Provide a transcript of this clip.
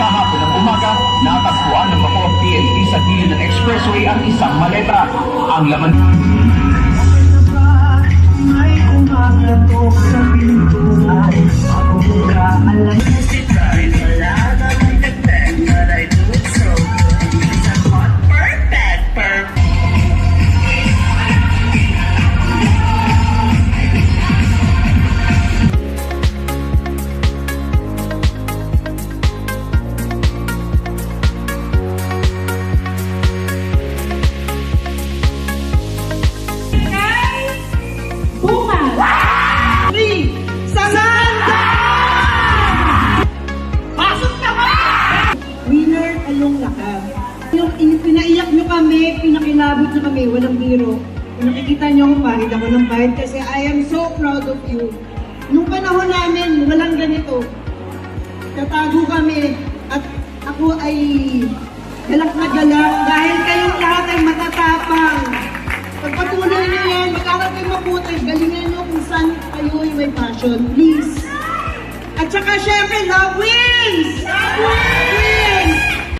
Kahapon ng umaga, natagpuan ng bako ang PNP sa gilid ng expressway ang isang maleta. Ang laman... May kumakatok sa pintuan. Ako ka alam. Wala na may nagtag, but I do it so good. It's a hot, perfect. Yung pinaiyak nyo kami, pinakilabot nyo kami, walang biro. Kung nakikita nyo ako, pahit ako ng pahit kasi I am so proud of you. Nung panahon namin, walang ganito. Tatago kami at ako ay galak na galak dahil kayong lahat ay matatapang. Pagpatuloy nyo yan, mag-aral kayo mabuti, galingan nyo kung saan kayo ay may passion, please. At saka syempre, love wins! Love wins!